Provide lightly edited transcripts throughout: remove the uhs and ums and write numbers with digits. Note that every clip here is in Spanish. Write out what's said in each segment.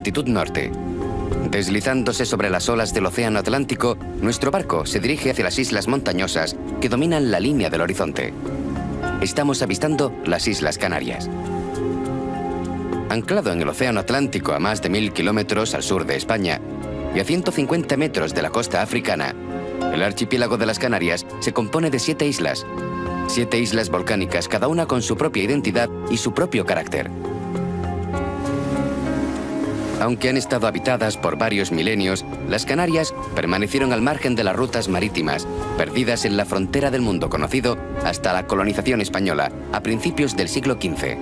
Latitud norte. Deslizándose sobre las olas del océano Atlántico, nuestro barco se dirige hacia las islas montañosas que dominan la línea del horizonte. Estamos avistando las Islas Canarias. Anclado en el océano Atlántico a más de 1000 kilómetros al sur de España y a 150 metros de la costa africana, el archipiélago de las Canarias se compone de 7 islas. 7 islas volcánicas, cada una con su propia identidad y su propio carácter. Aunque han estado habitadas por varios milenios, las Canarias permanecieron al margen de las rutas marítimas, perdidas en la frontera del mundo conocido hasta la colonización española, a principios del siglo XV.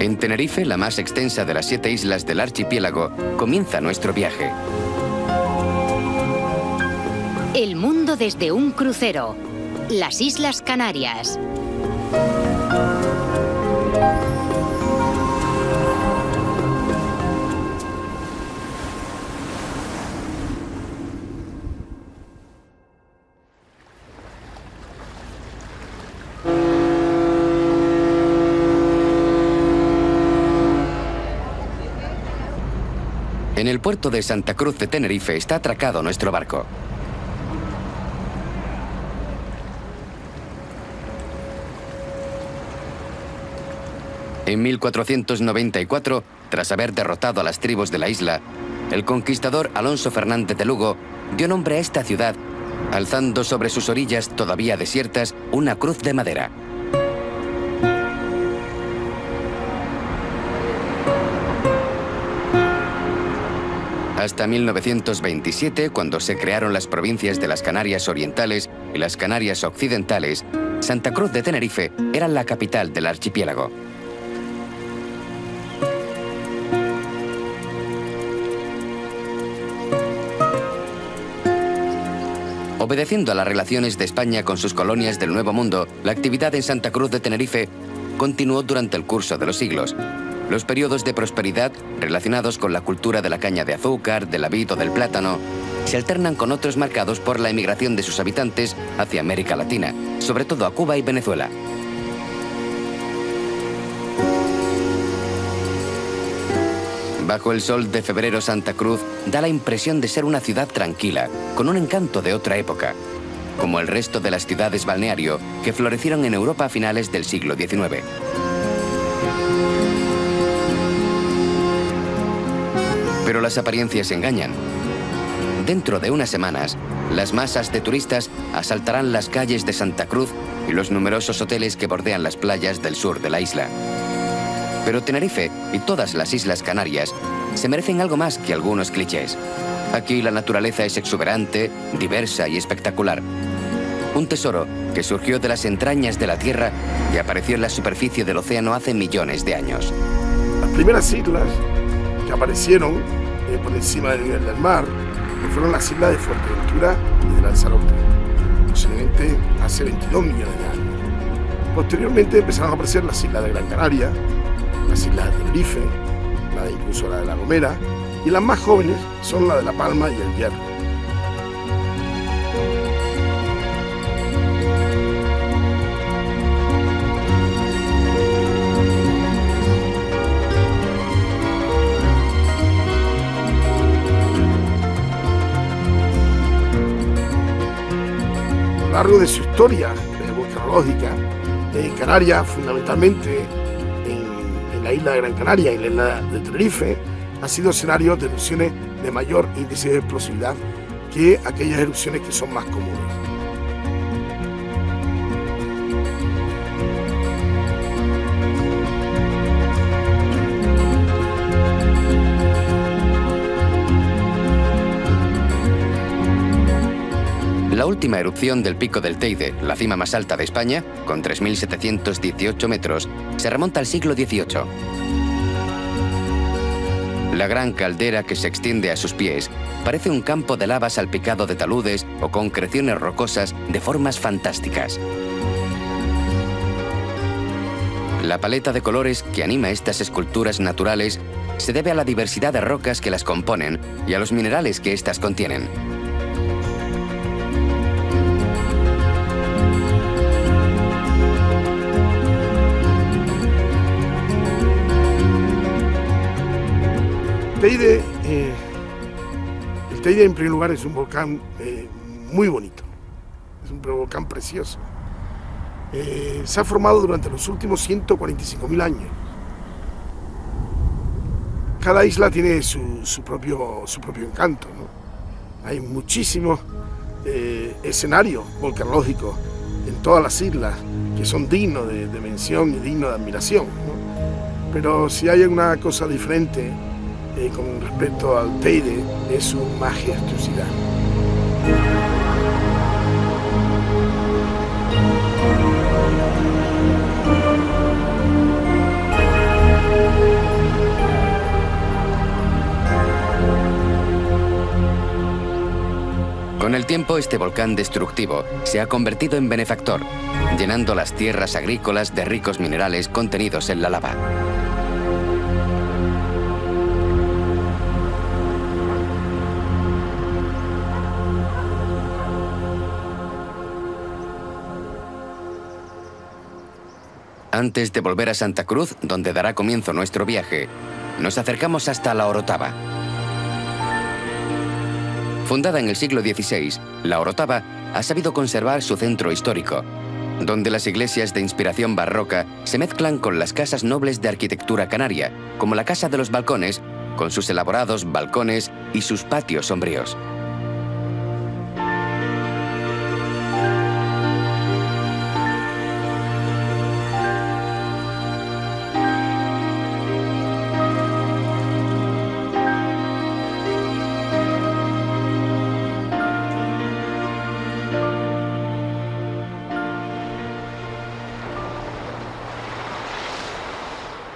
En Tenerife, la más extensa de las 7 islas del archipiélago, comienza nuestro viaje. El mundo desde un crucero. Las Islas Canarias. En el puerto de Santa Cruz de Tenerife está atracado nuestro barco. En 1494, tras haber derrotado a las tribus de la isla, el conquistador Alonso Fernández de Lugo dio nombre a esta ciudad, alzando sobre sus orillas todavía desiertas una cruz de madera. Hasta 1927, cuando se crearon las provincias de las Canarias Orientales y las Canarias Occidentales, Santa Cruz de Tenerife era la capital del archipiélago. Obedeciendo a las relaciones de España con sus colonias del Nuevo Mundo, la actividad en Santa Cruz de Tenerife continuó durante el curso de los siglos. Los periodos de prosperidad, relacionados con la cultura de la caña de azúcar, de la vid o del plátano, se alternan con otros marcados por la emigración de sus habitantes hacia América Latina, sobre todo a Cuba y Venezuela. Bajo el sol de febrero, Santa Cruz da la impresión de ser una ciudad tranquila, con un encanto de otra época, como el resto de las ciudades balneario que florecieron en Europa a finales del siglo XIX. Pero las apariencias engañan. Dentro de unas semanas, las masas de turistas asaltarán las calles de Santa Cruz y los numerosos hoteles que bordean las playas del sur de la isla. Pero Tenerife y todas las Islas Canarias se merecen algo más que algunos clichés. Aquí la naturaleza es exuberante, diversa y espectacular. Un tesoro que surgió de las entrañas de la tierra y apareció en la superficie del océano hace millones de años. Las primeras islas que aparecieron por encima del nivel del mar fueron las islas de Fuerteventura y de Lanzarote, posiblemente hace 22 millones de años. Posteriormente empezaron a aparecer las islas de Gran Canaria, las islas de Tenerife, incluso la de La Gomera, y las más jóvenes son la de La Palma y el Hierro. A lo largo de su historia vulcanológica, Canarias, fundamentalmente en la isla de Gran Canaria y la isla de Tenerife, ha sido escenario de erupciones de mayor índice de explosividad que aquellas erupciones que son más comunes. La última erupción del Pico del Teide, la cima más alta de España, con 3.718 metros, se remonta al siglo XVIII. La gran caldera que se extiende a sus pies parece un campo de lava salpicado de taludes o concreciones rocosas de formas fantásticas. La paleta de colores que anima estas esculturas naturales se debe a la diversidad de rocas que las componen y a los minerales que éstas contienen. Teide, el Teide en primer lugar es un volcán muy bonito, es un volcán precioso. Se ha formado durante los últimos 145.000 años. Cada isla tiene su propio encanto, ¿no? Hay muchísimos escenarios volcanológicos en todas las islas que son dignos de mención y dignos de admiración, ¿no? Pero si hay alguna cosa diferente con respecto al Teide, es su majestuosidad. Con el tiempo, este volcán destructivo se ha convertido en benefactor, llenando las tierras agrícolas de ricos minerales contenidos en la lava. Antes de volver a Santa Cruz, donde dará comienzo nuestro viaje, nos acercamos hasta la Orotava. Fundada en el siglo XVI, la Orotava ha sabido conservar su centro histórico, donde las iglesias de inspiración barroca se mezclan con las casas nobles de arquitectura canaria, como la Casa de los Balcones, con sus elaborados balcones y sus patios sombríos.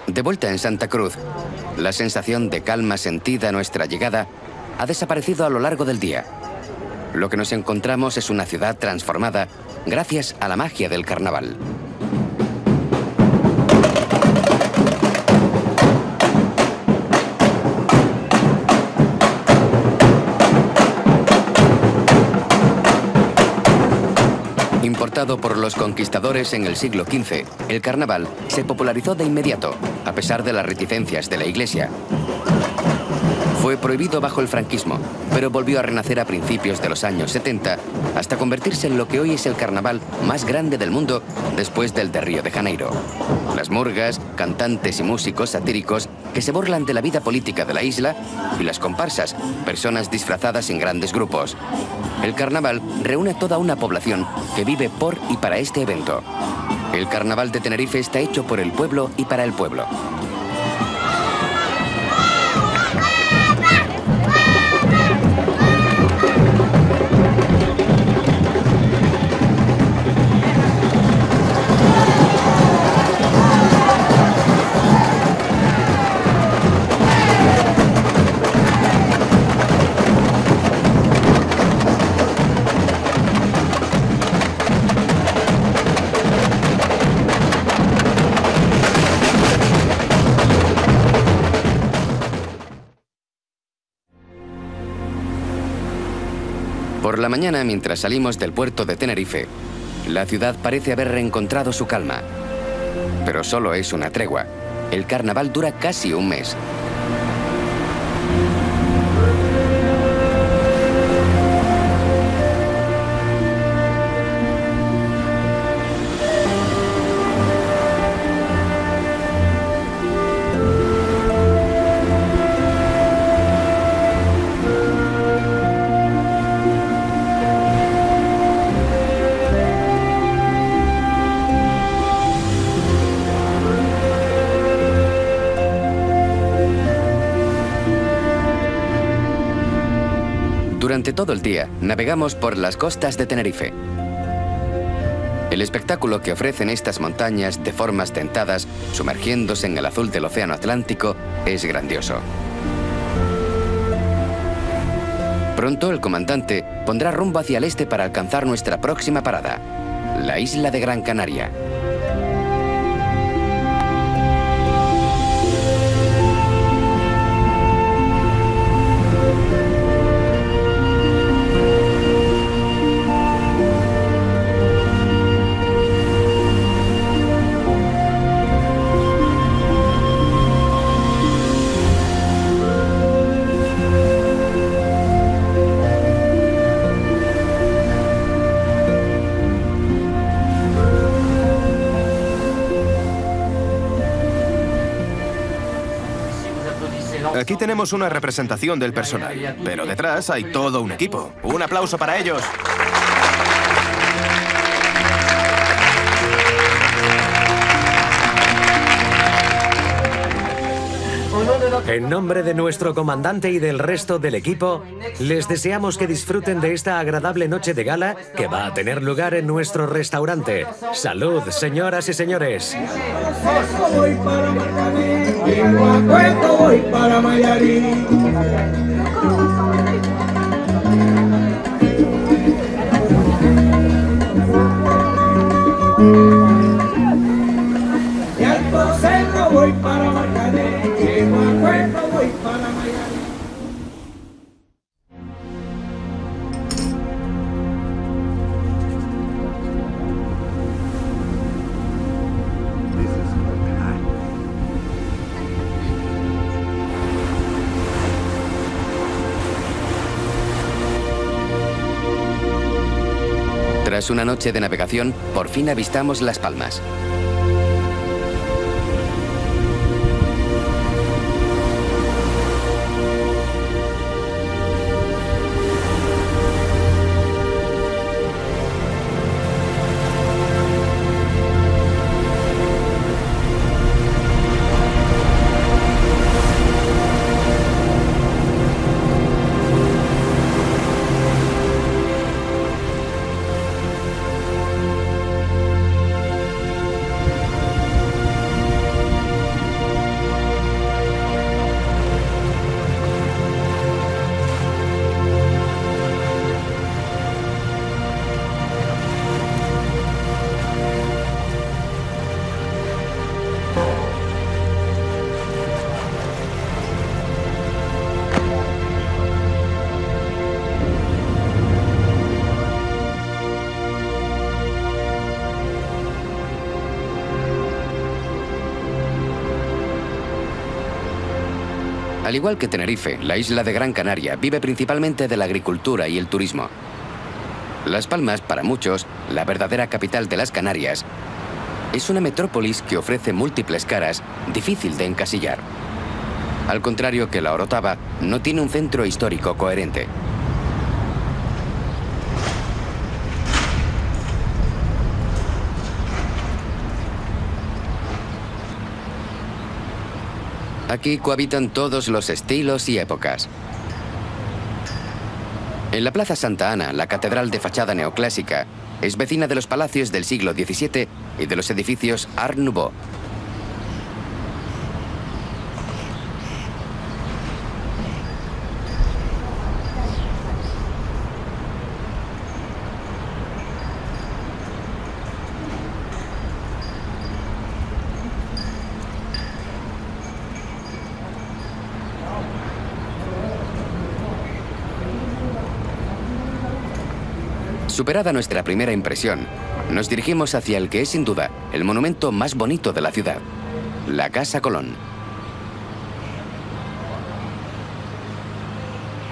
De vuelta en Santa Cruz, la sensación de calma sentida a nuestra llegada ha desaparecido a lo largo del día. Lo que nos encontramos es una ciudad transformada gracias a la magia del carnaval. Importado por los conquistadores en el siglo XV, el carnaval se popularizó de inmediato, a pesar de las reticencias de la Iglesia. Fue prohibido bajo el franquismo, pero volvió a renacer a principios de los años 70, hasta convertirse en lo que hoy es el carnaval más grande del mundo después del de Río de Janeiro. Las murgas, cantantes y músicos satíricos que se burlan de la vida política de la isla, y las comparsas, personas disfrazadas en grandes grupos. El carnaval reúne toda una población que vive por y para este evento. El carnaval de Tenerife está hecho por el pueblo y para el pueblo. Por la mañana, mientras salimos del puerto de Tenerife, la ciudad parece haber reencontrado su calma. Pero solo es una tregua. El carnaval dura casi un mes. Durante todo el día, navegamos por las costas de Tenerife. El espectáculo que ofrecen estas montañas de formas dentadas, sumergiéndose en el azul del océano Atlántico, es grandioso. Pronto el comandante pondrá rumbo hacia el este para alcanzar nuestra próxima parada, la isla de Gran Canaria. Aquí tenemos una representación del personal, pero detrás hay todo un equipo. Un aplauso para ellos. En nombre de nuestro comandante y del resto del equipo, les deseamos que disfruten de esta agradable noche de gala que va a tener lugar en nuestro restaurante. ¡Salud, señoras y señores! Voy para Marcané, voy para Mayarín. Y al Poseco voy para Marcané, voy para Mayarín. Tras una noche de navegación, por fin avistamos Las Palmas. Al igual que Tenerife, la isla de Gran Canaria vive principalmente de la agricultura y el turismo. Las Palmas, para muchos, la verdadera capital de las Canarias, es una metrópolis que ofrece múltiples caras, difícil de encasillar. Al contrario que la Orotava, no tiene un centro histórico coherente. Aquí cohabitan todos los estilos y épocas. En la Plaza Santa Ana, la catedral de fachada neoclásica es vecina de los palacios del siglo XVII y de los edificios Art Nouveau. Superada nuestra primera impresión, nos dirigimos hacia el que es sin duda el monumento más bonito de la ciudad, la Casa Colón.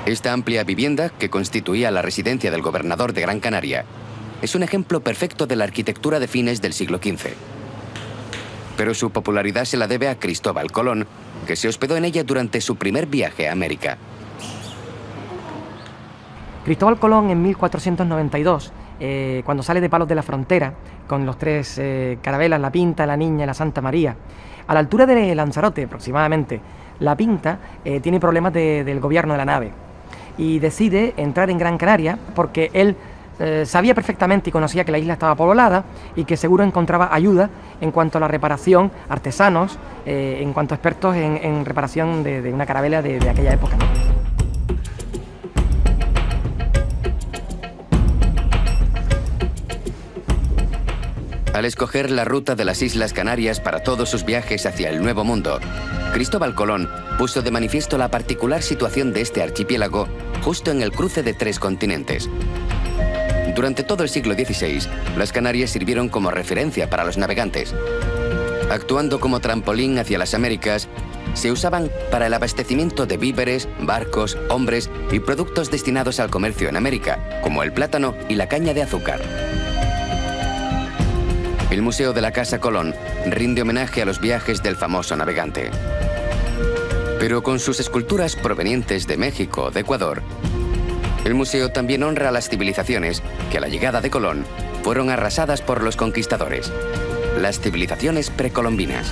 Esta amplia vivienda, que constituía la residencia del gobernador de Gran Canaria, es un ejemplo perfecto de la arquitectura de fines del siglo XV. Pero su popularidad se la debe a Cristóbal Colón, que se hospedó en ella durante su primer viaje a América. Cristóbal Colón en 1492, cuando sale de Palos de la Frontera, con los tres carabelas, la Pinta, la Niña y la Santa María, a la altura de Lanzarote aproximadamente, la Pinta tiene problemas del gobierno de la nave y decide entrar en Gran Canaria porque él sabía perfectamente y conocía que la isla estaba poblada y que seguro encontraba ayuda en cuanto a la reparación, artesanos, en cuanto a expertos en reparación de una carabela de aquella época, ¿no? Al escoger la ruta de las Islas Canarias para todos sus viajes hacia el Nuevo Mundo, Cristóbal Colón puso de manifiesto la particular situación de este archipiélago justo en el cruce de tres continentes. Durante todo el siglo XVI, las Canarias sirvieron como referencia para los navegantes. Actuando como trampolín hacia las Américas, se usaban para el abastecimiento de víveres, barcos, hombres y productos destinados al comercio en América, como el plátano y la caña de azúcar. El Museo de la Casa Colón rinde homenaje a los viajes del famoso navegante. Pero con sus esculturas provenientes de México o de Ecuador, el museo también honra a las civilizaciones que a la llegada de Colón fueron arrasadas por los conquistadores, las civilizaciones precolombinas.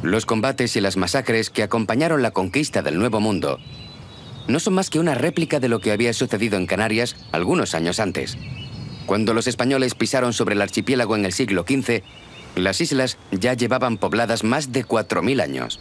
Los combates y las masacres que acompañaron la conquista del Nuevo Mundo no son más que una réplica de lo que había sucedido en Canarias algunos años antes. Cuando los españoles pisaron sobre el archipiélago en el siglo XV, las islas ya llevaban pobladas más de 4000 años.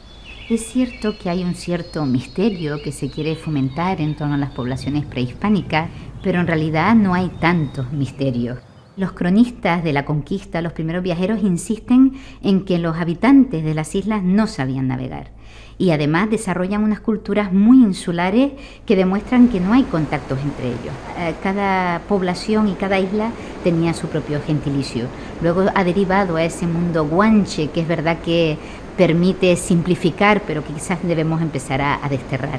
Es cierto que hay un cierto misterio que se quiere fomentar en torno a las poblaciones prehispánicas, pero en realidad no hay tantos misterios. Los cronistas de la conquista, los primeros viajeros, insisten en que los habitantes de las islas no sabían navegar y además desarrollan unas culturas muy insulares que demuestran que no hay contactos entre ellos. Cada población y cada isla tenía su propio gentilicio. Luego ha derivado a ese mundo guanche, que es verdad que permite simplificar, pero que quizás debemos empezar a desterrar.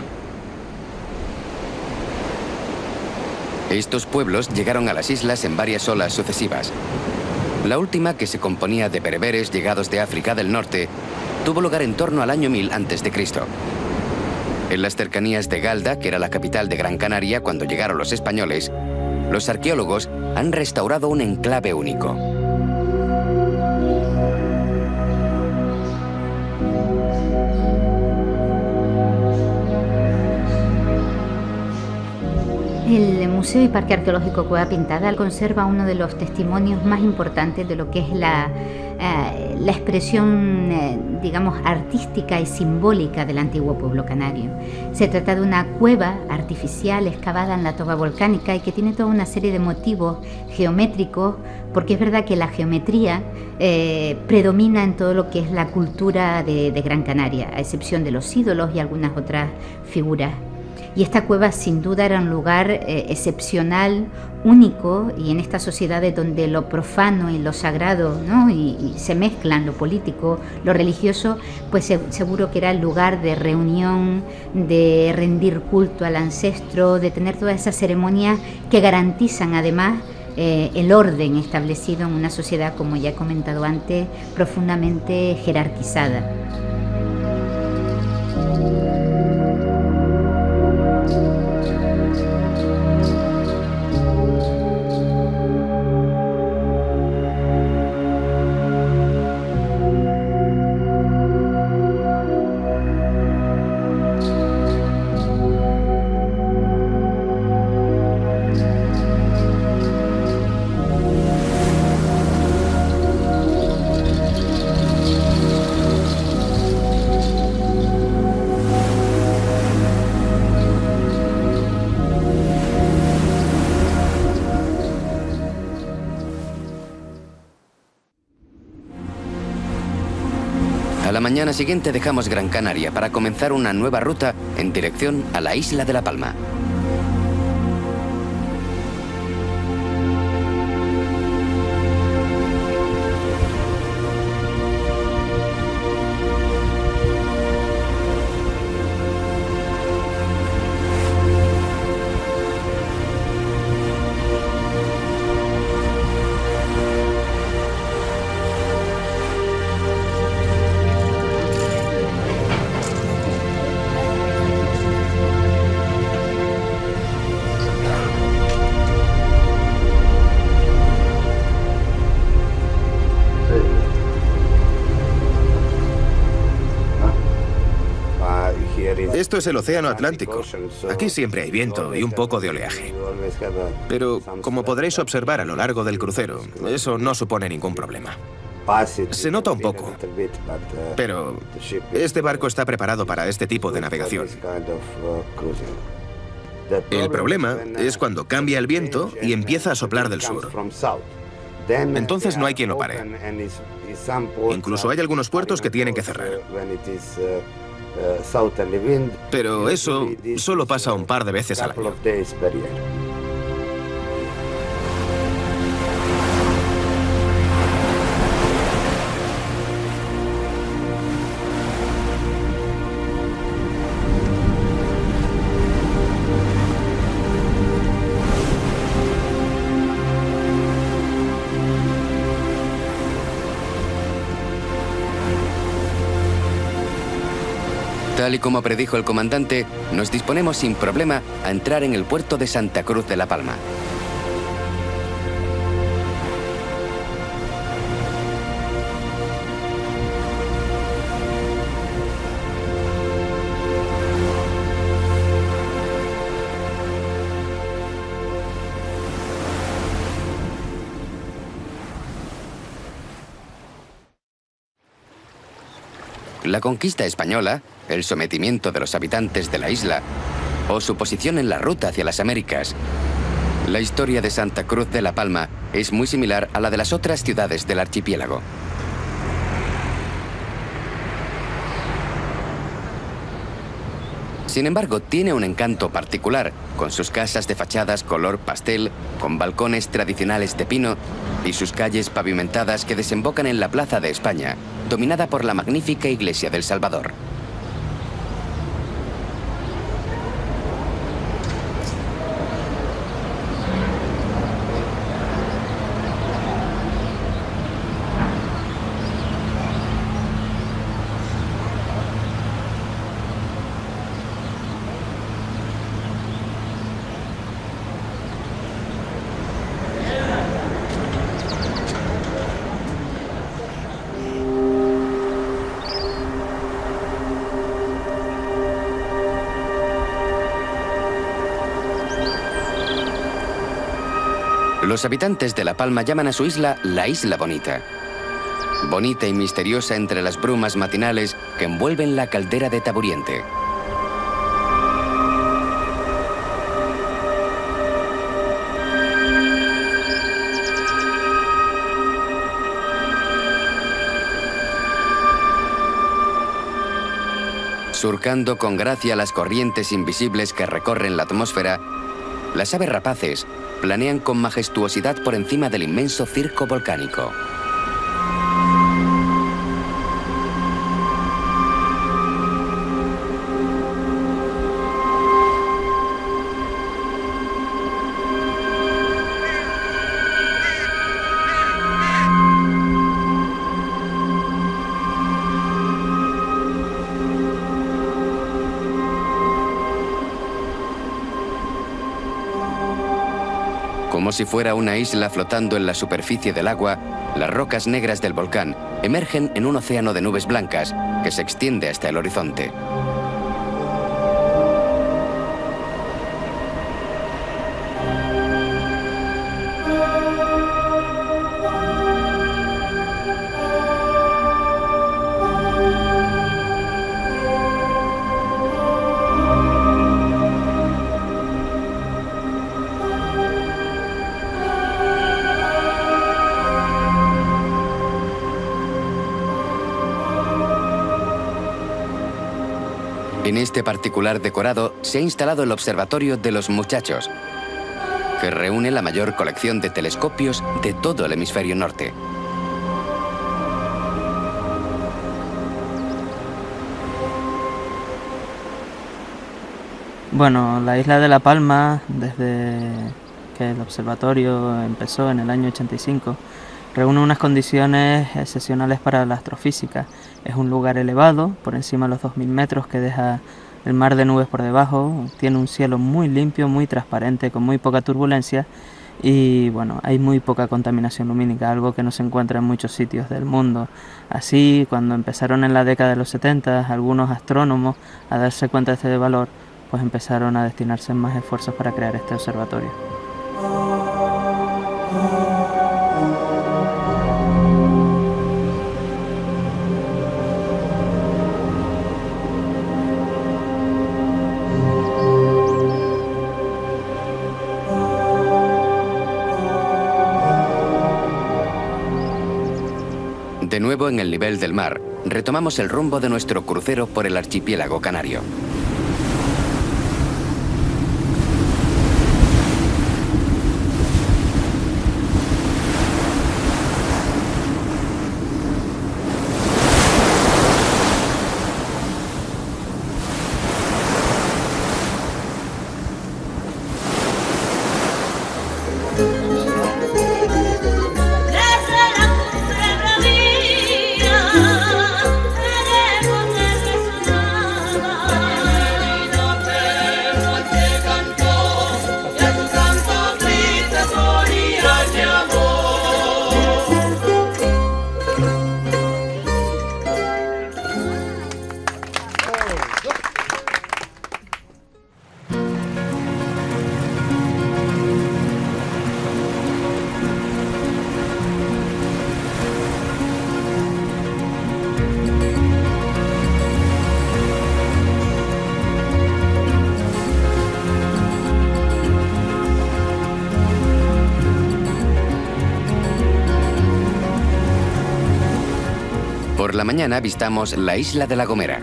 Estos pueblos llegaron a las islas en varias olas sucesivas. La última, que se componía de bereberes llegados de África del Norte, tuvo lugar en torno al año 1000 a.C. En las cercanías de Galda, que era la capital de Gran Canaria cuando llegaron los españoles, los arqueólogos han restaurado un enclave único. El Museo y Parque Arqueológico Cueva Pintada conserva uno de los testimonios más importantes de lo que es la expresión, digamos, artística y simbólica del antiguo pueblo canario. Se trata de una cueva artificial excavada en la toba volcánica y que tiene toda una serie de motivos geométricos, porque es verdad que la geometría predomina en todo lo que es la cultura de Gran Canaria, a excepción de los ídolos y algunas otras figuras. Y esta cueva sin duda era un lugar excepcional, único, y en estas sociedades donde lo profano y lo sagrado, ¿no? y se mezclan lo político, lo religioso, pues seguro que era el lugar de reunión, de rendir culto al ancestro, de tener todas esas ceremonias que garantizan además el orden establecido en una sociedad, como ya he comentado antes, profundamente jerarquizada. A la mañana siguiente dejamos Gran Canaria para comenzar una nueva ruta en dirección a la isla de La Palma. Esto es el Océano Atlántico. Aquí siempre hay viento y un poco de oleaje. Pero, como podréis observar a lo largo del crucero, eso no supone ningún problema. Se nota un poco, pero este barco está preparado para este tipo de navegación. El problema es cuando cambia el viento y empieza a soplar del sur. Entonces no hay quien lo pare. Incluso hay algunos puertos que tienen que cerrar. Pero eso solo pasa un par de veces al año. Tal y como predijo el comandante, nos disponemos sin problema a entrar en el puerto de Santa Cruz de la Palma. La conquista española, el sometimiento de los habitantes de la isla o su posición en la ruta hacia las Américas. La historia de Santa Cruz de la Palma es muy similar a la de las otras ciudades del archipiélago. Sin embargo, tiene un encanto particular, con sus casas de fachadas color pastel, con balcones tradicionales de pino y sus calles pavimentadas que desembocan en la Plaza de España, dominada por la magnífica Iglesia del Salvador. Los habitantes de La Palma llaman a su isla la Isla Bonita. Bonita y misteriosa entre las brumas matinales que envuelven la caldera de Taburiente. Surcando con gracia las corrientes invisibles que recorren la atmósfera, las aves rapaces planean con majestuosidad por encima del inmenso circo volcánico. Como si fuera una isla flotando en la superficie del agua, las rocas negras del volcán emergen en un océano de nubes blancas que se extiende hasta el horizonte. En este particular decorado se ha instalado el Observatorio de los Muchachos, que reúne la mayor colección de telescopios de todo el hemisferio norte. Bueno, la isla de La Palma, desde que el observatorio empezó en el año 85, reúne unas condiciones excepcionales para la astrofísica. Es un lugar elevado, por encima de los 2000 metros, que deja el mar de nubes por debajo. Tiene un cielo muy limpio, muy transparente, con muy poca turbulencia y bueno, hay muy poca contaminación lumínica, algo que no se encuentra en muchos sitios del mundo. Así, cuando empezaron en la década de los 70, algunos astrónomos a darse cuenta de este valor, pues empezaron a destinarse más esfuerzos para crear este observatorio. De nuevo en el nivel del mar, retomamos el rumbo de nuestro crucero por el archipiélago canario. Por la mañana avistamos la isla de La Gomera.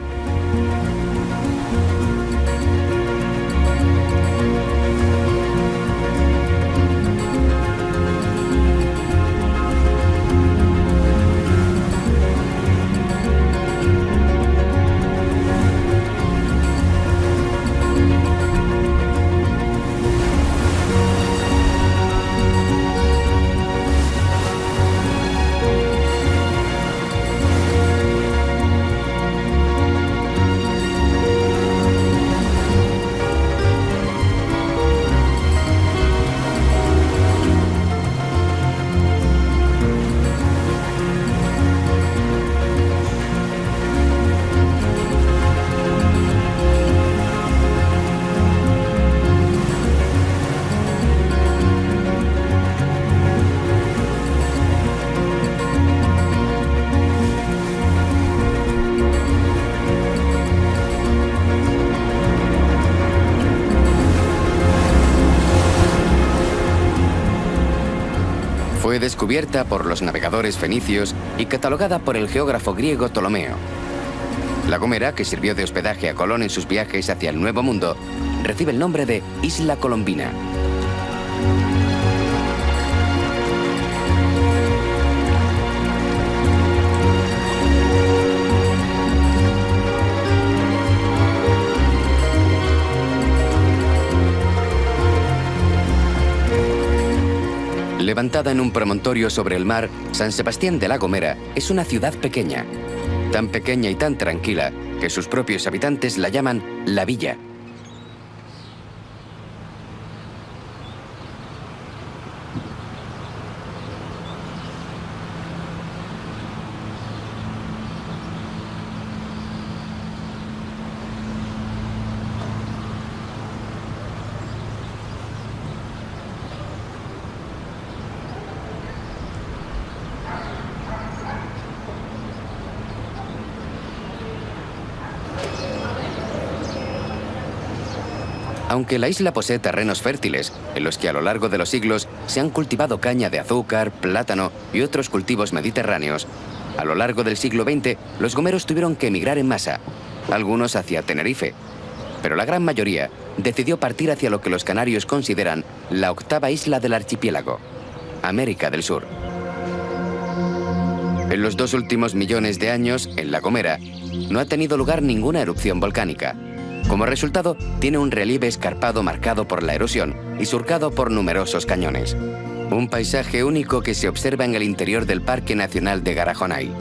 Fue descubierta por los navegadores fenicios y catalogada por el geógrafo griego Ptolomeo. La Gomera, que sirvió de hospedaje a Colón en sus viajes hacia el Nuevo Mundo, recibe el nombre de Isla Colombina. Levantada en un promontorio sobre el mar, San Sebastián de La Gomera es una ciudad pequeña. Tan pequeña y tan tranquila que sus propios habitantes la llaman La Villa. Aunque la isla posee terrenos fértiles, en los que a lo largo de los siglos se han cultivado caña de azúcar, plátano y otros cultivos mediterráneos, a lo largo del siglo XX los gomeros tuvieron que emigrar en masa, algunos hacia Tenerife, pero la gran mayoría decidió partir hacia lo que los canarios consideran la octava isla del archipiélago, América del Sur. En los 2 últimos millones de años, en La Gomera, no ha tenido lugar ninguna erupción volcánica. Como resultado, tiene un relieve escarpado marcado por la erosión y surcado por numerosos cañones. Un paisaje único que se observa en el interior del Parque Nacional de Garajonay.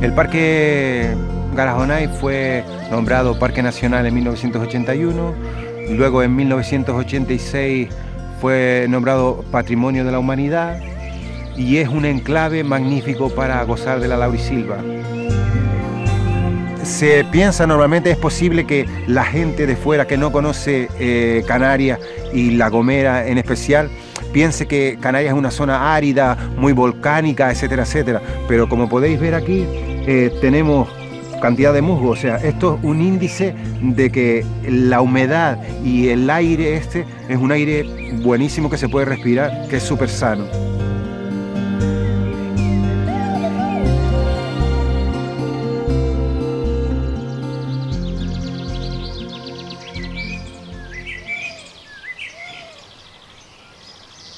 El Parque Garajonay fue nombrado Parque Nacional en 1981, luego en 1986 fue nombrado Patrimonio de la Humanidad y es un enclave magnífico para gozar de la laurisilva. Se piensa normalmente, es posible que la gente de fuera que no conoce Canarias y La Gomera en especial, piense que Canarias es una zona árida, muy volcánica, etcétera, etcétera, pero como podéis ver aquí, tenemos cantidad de musgo, o sea, esto es un índice de que la humedad y el aire este es un aire buenísimo que se puede respirar, que es súper sano.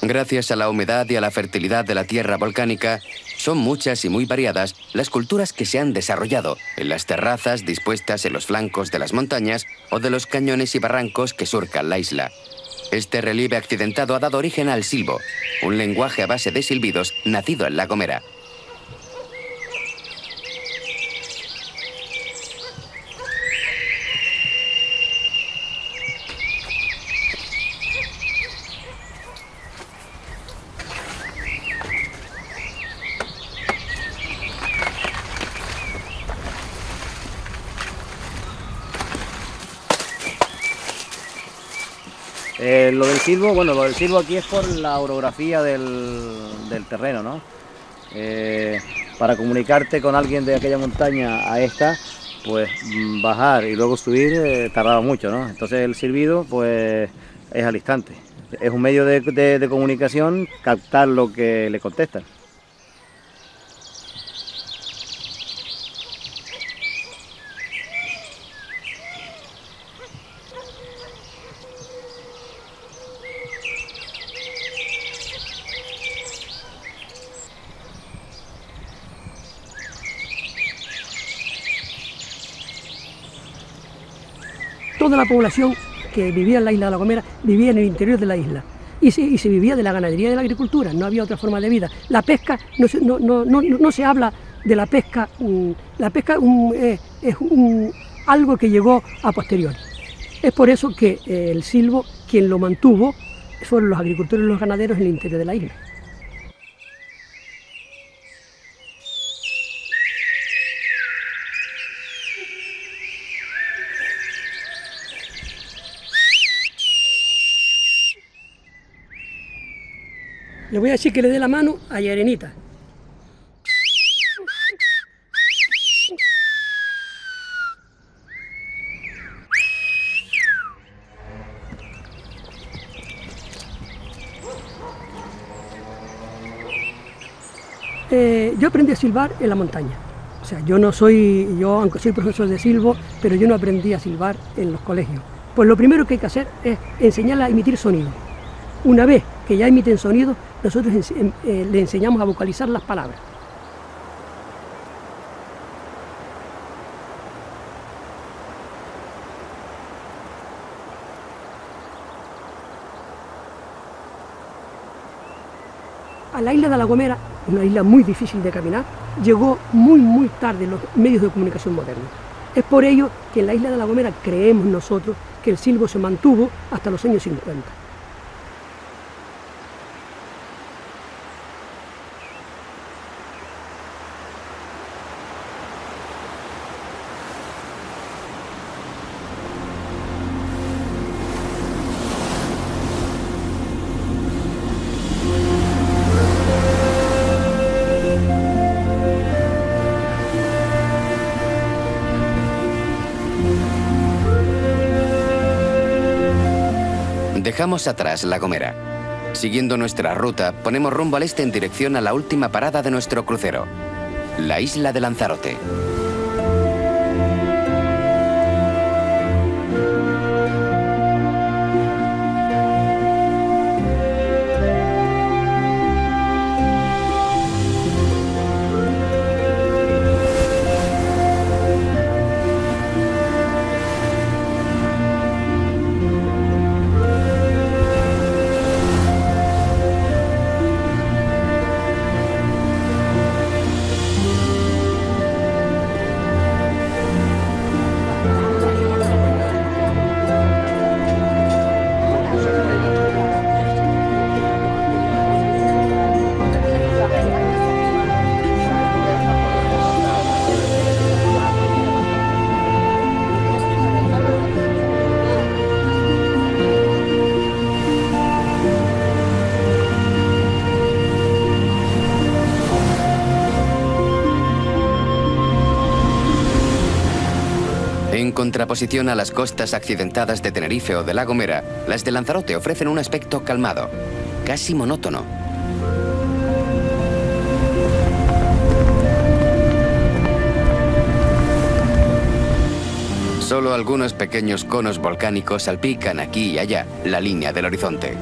Gracias a la humedad y a la fertilidad de la tierra volcánica, son muchas y muy variadas las culturas que se han desarrollado en las terrazas dispuestas en los flancos de las montañas o de los cañones y barrancos que surcan la isla. Este relieve accidentado ha dado origen al silbo, un lenguaje a base de silbidos nacido en La Gomera. Lo del silbo, bueno, lo del silbo aquí es por la orografía del terreno, ¿no? Para comunicarte con alguien de aquella montaña a esta, pues bajar y luego subir tardaba mucho, ¿no? Entonces el silbido, pues es al instante. Es un medio de comunicación, captar lo que le contestan. Toda la población que vivía en la isla de La Gomera vivía en el interior de la isla y se vivía de la ganadería y de la agricultura, no había otra forma de vida. La pesca, no se habla de la pesca, la pesca es algo que llegó a posteriori. Es por eso que el silbo, quien lo mantuvo, fueron los agricultores y los ganaderos en el interior de la isla. Le voy a decir que le dé la mano a Yarenita. Yo aprendí a silbar en la montaña. O sea, yo aunque soy profesor de silbo, pero yo no aprendí a silbar en los colegios. Pues lo primero que hay que hacer es enseñarla a emitir sonido. Una vez que ya emiten sonido, nosotros le enseñamos a vocalizar las palabras. A la isla de La Gomera, una isla muy difícil de caminar, llegó muy tarde los medios de comunicación modernos. Es por ello que en la isla de La Gomera creemos nosotros que el silbo se mantuvo hasta los años 50. Dejamos atrás La Gomera. Siguiendo nuestra ruta, ponemos rumbo al este en dirección a la última parada de nuestro crucero, la isla de Lanzarote. En contraposición a las costas accidentadas de Tenerife o de La Gomera, las de Lanzarote ofrecen un aspecto calmado, casi monótono. Solo algunos pequeños conos volcánicos salpican aquí y allá la línea del horizonte.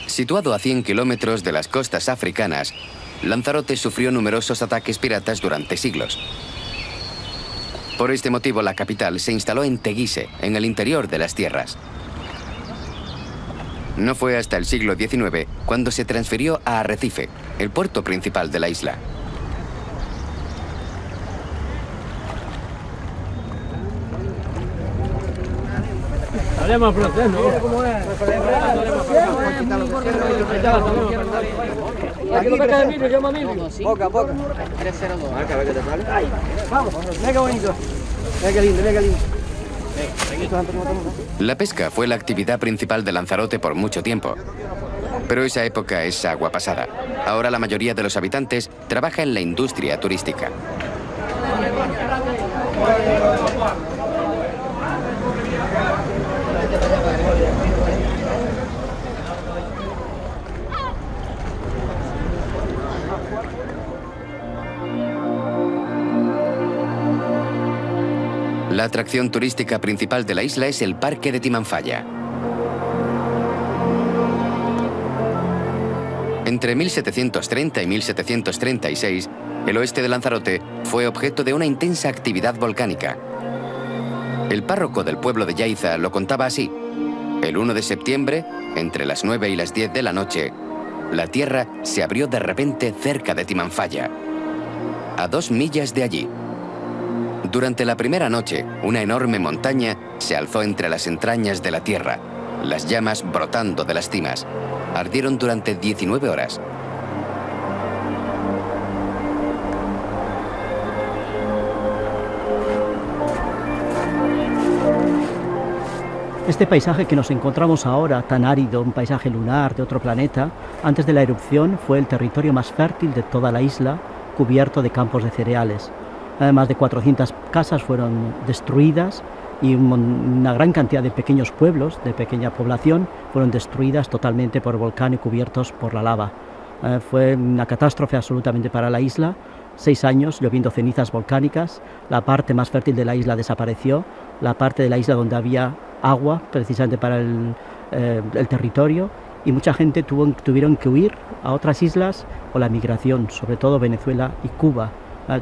Situado a 100 kilómetros de las costas africanas, Lanzarote sufrió numerosos ataques piratas durante siglos. Por este motivo, la capital se instaló en Teguise, en el interior de las tierras. No fue hasta el siglo XIX cuando se transfirió a Arrecife, el puerto principal de la isla. Poco a poco. 302. Vamos, mira qué bonito. Mira qué lindo, mira qué lindo. La pesca fue la actividad principal de Lanzarote por mucho tiempo. Pero esa época es agua pasada. Ahora la mayoría de los habitantes trabaja en la industria turística. La atracción turística principal de la isla es el Parque de Timanfaya. Entre 1730 y 1736, el oeste de Lanzarote fue objeto de una intensa actividad volcánica. El párroco del pueblo de Yaiza lo contaba así. El 1 de septiembre, entre las 9 y las 10 de la noche, la tierra se abrió de repente cerca de Timanfaya, a 2 millas de allí. Durante la primera noche, una enorme montaña se alzó entre las entrañas de la tierra, las llamas brotando de las cimas. Ardieron durante 19 horas. Este paisaje que nos encontramos ahora, tan árido, un paisaje lunar de otro planeta, antes de la erupción fue el territorio más fértil de toda la isla, cubierto de campos de cereales. Más de 400 casas fueron destruidas y una gran cantidad de pequeños pueblos, de pequeña población, fueron destruidas totalmente por el volcán y cubiertos por la lava. Fue una catástrofe absolutamente para la isla. 6 años lloviendo cenizas volcánicas, la parte más fértil de la isla desapareció, la parte de la isla donde había agua precisamente para el territorio, y mucha gente tuvieron que huir a otras islas o la migración, sobre todo Venezuela y Cuba.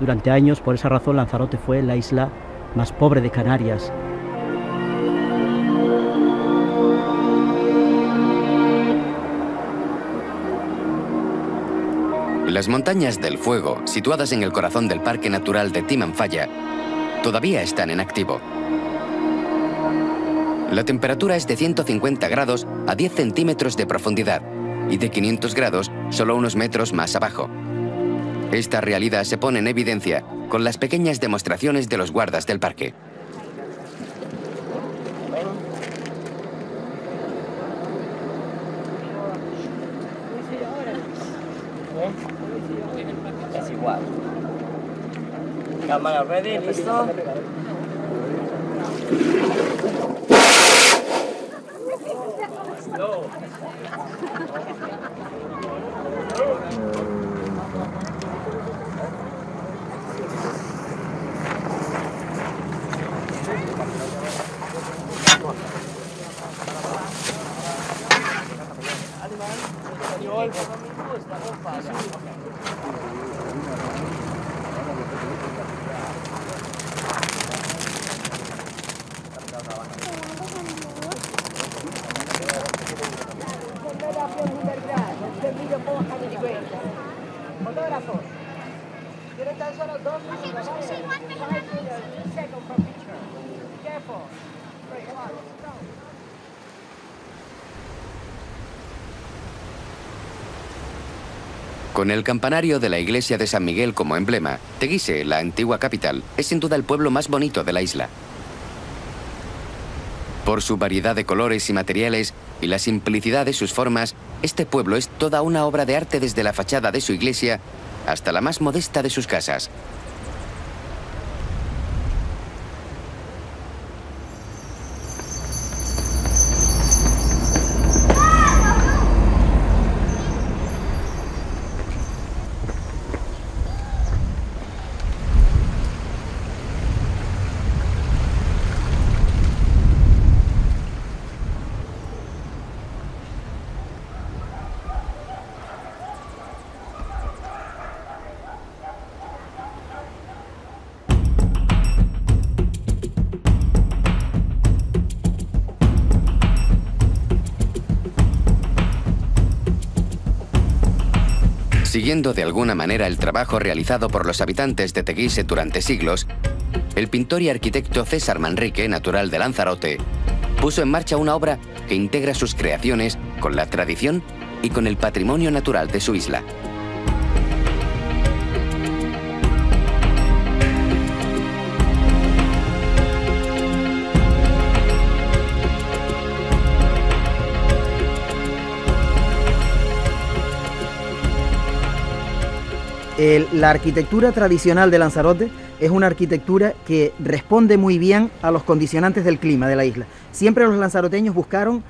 Durante años, por esa razón, Lanzarote fue la isla más pobre de Canarias. Las montañas del fuego, situadas en el corazón del Parque Natural de Timanfaya, todavía están en activo. La temperatura es de 150 grados a 10 centímetros de profundidad y de 500 grados solo unos metros más abajo. Esta realidad se pone en evidencia con las pequeñas demostraciones de los guardas del parque. Es igual. Cámara ready, listo. Con el campanario de la iglesia de San Miguel como emblema, Teguise, la antigua capital, es sin duda el pueblo más bonito de la isla. Por su variedad de colores y materiales y la simplicidad de sus formas, este pueblo es toda una obra de arte desde la fachada de su iglesia hasta la más modesta de sus casas. Siguiendo de alguna manera el trabajo realizado por los habitantes de Teguise durante siglos, el pintor y arquitecto César Manrique, natural de Lanzarote, puso en marcha una obra que integra sus creaciones con la tradición y con el patrimonio natural de su isla. La arquitectura tradicional de Lanzarote es una arquitectura que responde muy bien a los condicionantes del clima de la isla. Siempre los lanzaroteños buscaron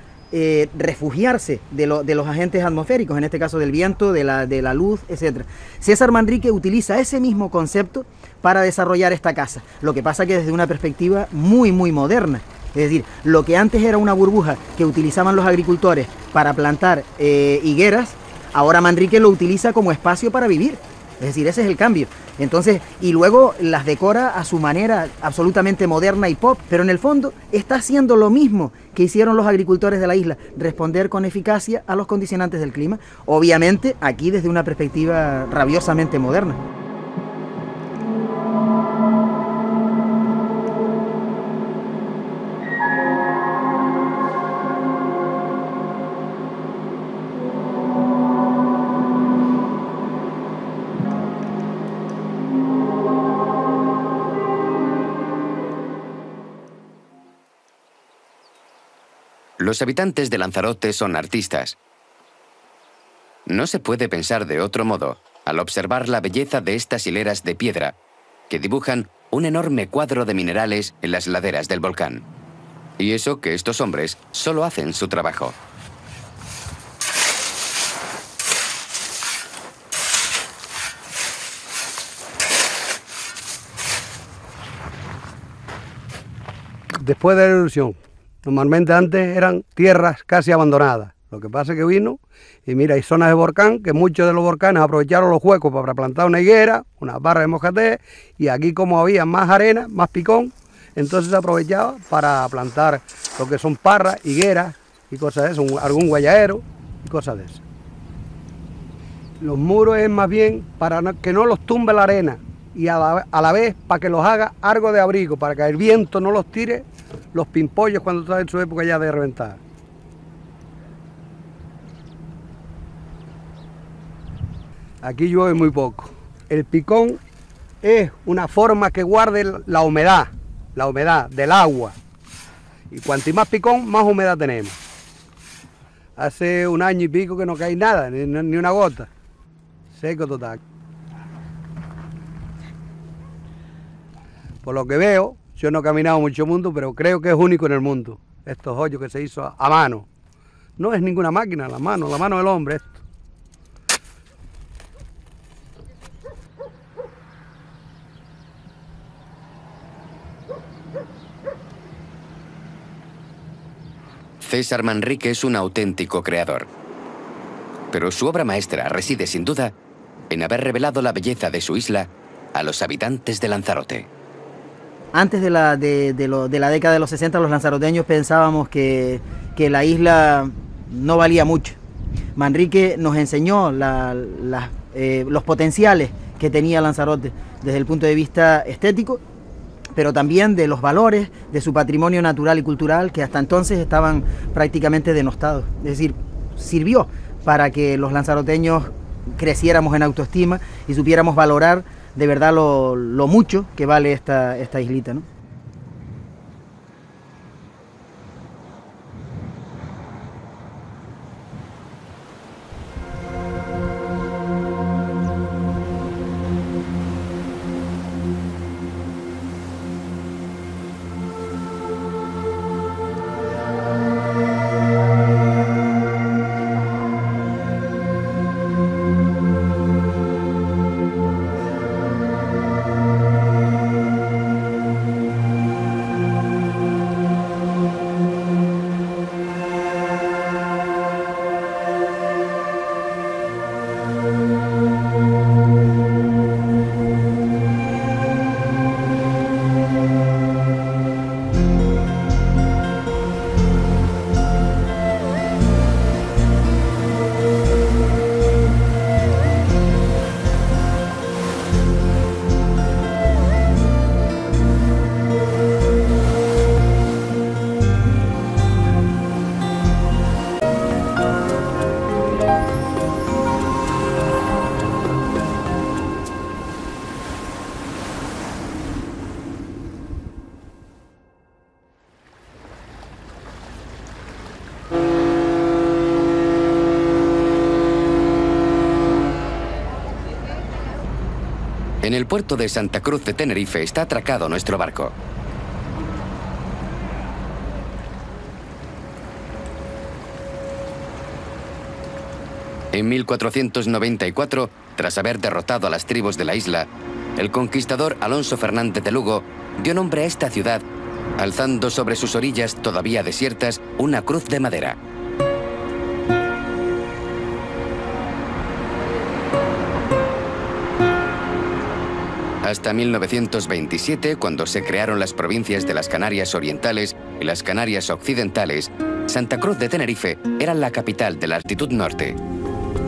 refugiarse de los agentes atmosféricos, en este caso del viento, de la luz, etc. César Manrique utiliza ese mismo concepto para desarrollar esta casa, lo que pasa que desde una perspectiva muy moderna. Es decir, lo que antes era una burbuja que utilizaban los agricultores para plantar higueras, ahora Manrique lo utiliza como espacio para vivir. Es decir, ese es el cambio. Entonces, y luego las decora a su manera absolutamente moderna y pop, pero en el fondo está haciendo lo mismo que hicieron los agricultores de la isla, responder con eficacia a los condicionantes del clima, obviamente aquí desde una perspectiva rabiosamente moderna. Los habitantes de Lanzarote son artistas. No se puede pensar de otro modo al observar la belleza de estas hileras de piedra que dibujan un enorme cuadro de minerales en las laderas del volcán. Y eso que estos hombres solo hacen su trabajo. Después de la erupción, normalmente antes eran tierras casi abandonadas. Lo que pasa es que vino y mira, hay zonas de volcán que muchos de los volcanes aprovecharon los huecos para plantar una higuera, una barra de moscatel, y aquí como había más arena, más picón, entonces se aprovechaba para plantar lo que son parras, higueras y cosas de eso, algún guayadero y cosas de eso. Los muros es más bien para que no los tumbe la arena y a la vez para que los haga algo de abrigo, para que el viento no los tire los pimpollos cuando está en su época ya de reventar. Aquí llueve muy poco. El picón es una forma que guarde la humedad del agua. Y cuanto más picón, más humedad tenemos. Hace un año y pico que no cae nada, ni una gota. Seco total. Por lo que veo, yo no he caminado mucho mundo, pero creo que es único en el mundo. Estos hoyos que se hizo a mano. No es ninguna máquina, la mano del hombre esto. César Manrique es un auténtico creador. Pero su obra maestra reside sin duda en haber revelado la belleza de su isla a los habitantes de Lanzarote. Antes de la década de los 60, los lanzaroteños pensábamos que la isla no valía mucho. Manrique nos enseñó los potenciales que tenía Lanzarote desde el punto de vista estético, pero también de los valores de su patrimonio natural y cultural que hasta entonces estaban prácticamente denostados. Es decir, sirvió para que los lanzaroteños creciéramos en autoestima y supiéramos valorar de verdad lo mucho que vale esta islita, ¿no? En el puerto de Santa Cruz de Tenerife está atracado nuestro barco. En 1494, tras haber derrotado a las tribus de la isla, el conquistador Alonso Fernández de Lugo dio nombre a esta ciudad, alzando sobre sus orillas todavía desiertas una cruz de madera. Hasta 1927, cuando se crearon las provincias de las Canarias Orientales y las Canarias Occidentales, Santa Cruz de Tenerife era la capital de la altitud norte.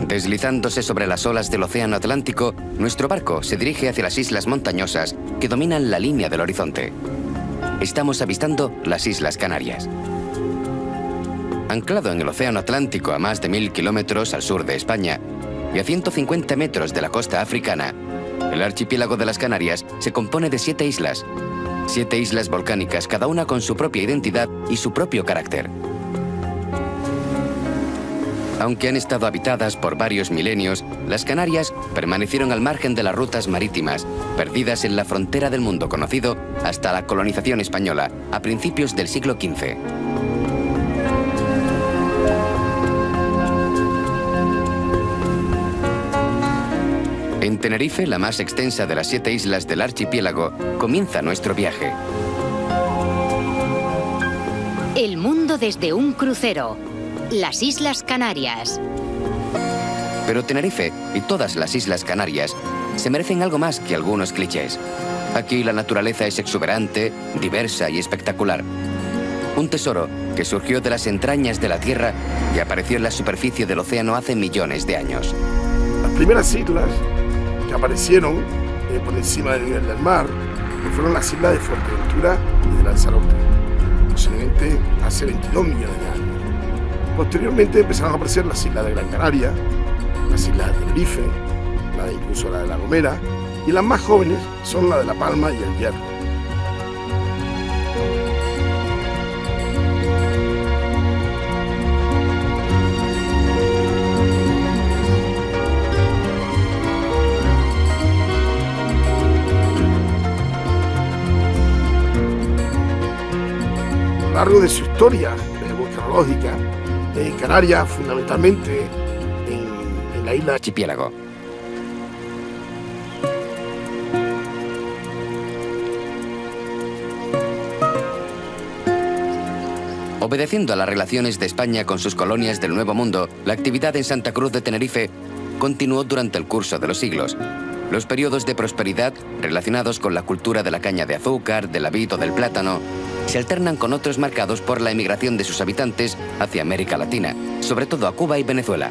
Deslizándose sobre las olas del Océano Atlántico, nuestro barco se dirige hacia las islas montañosas que dominan la línea del horizonte. Estamos avistando las Islas Canarias. Anclado en el Océano Atlántico a más de 1000 kilómetros al sur de España y a 150 metros de la costa africana, el archipiélago de las Canarias se compone de 7 islas. 7 islas volcánicas, cada una con su propia identidad y su propio carácter. Aunque han estado habitadas por varios milenios, las Canarias permanecieron al margen de las rutas marítimas, perdidas en la frontera del mundo conocido hasta la colonización española, a principios del siglo XV. En Tenerife, la más extensa de las 7 islas del archipiélago, comienza nuestro viaje. El mundo desde un crucero. Las Islas Canarias. Pero Tenerife y todas las Islas Canarias se merecen algo más que algunos clichés. Aquí la naturaleza es exuberante, diversa y espectacular. Un tesoro que surgió de las entrañas de la Tierra y apareció en la superficie del océano hace millones de años. Las primeras islas que aparecieron por encima del nivel del mar fueron las islas de Fuerteventura y de Lanzarote, posiblemente hace 22 millones de años. Posteriormente empezaron a aparecer las islas de Gran Canaria, las islas de Tenerife, incluso la de La Gomera, y las más jóvenes son la de La Palma y el Hierro. A lo largo de su historia volcanológica, Canarias, fundamentalmente en la isla archipiélago. Obedeciendo a las relaciones de España con sus colonias del Nuevo Mundo, la actividad en Santa Cruz de Tenerife continuó durante el curso de los siglos. Los periodos de prosperidad, relacionados con la cultura de la caña de azúcar, del la vid o del plátano, se alternan con otros marcados por la emigración de sus habitantes hacia América Latina, sobre todo a Cuba y Venezuela.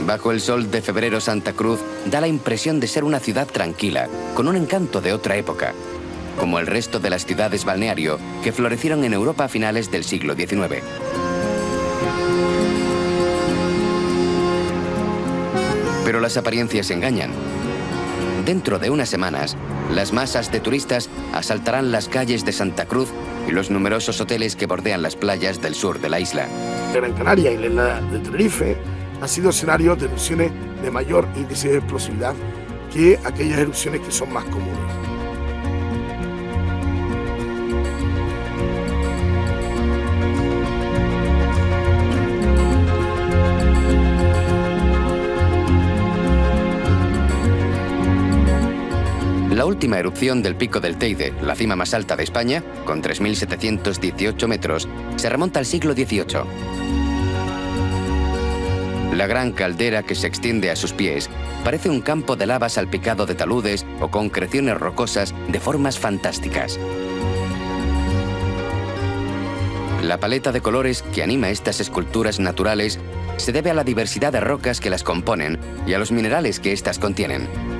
Bajo el sol de febrero, Santa Cruz da la impresión de ser una ciudad tranquila, con un encanto de otra época, como el resto de las ciudades balneario que florecieron en Europa a finales del siglo XIX. Pero las apariencias engañan. Dentro de unas semanas, las masas de turistas asaltarán las calles de Santa Cruz y los numerosos hoteles que bordean las playas del sur de la isla. Gran Canaria y la isla de Tenerife han sido escenarios de erupciones de mayor índice de explosividad que aquellas erupciones que son más comunes. La última erupción del Pico del Teide, la cima más alta de España, con 3.718 metros, se remonta al siglo XVIII. La gran caldera que se extiende a sus pies parece un campo de lava salpicado de taludes o concreciones rocosas de formas fantásticas. La paleta de colores que anima estas esculturas naturales se debe a la diversidad de rocas que las componen y a los minerales que éstas contienen.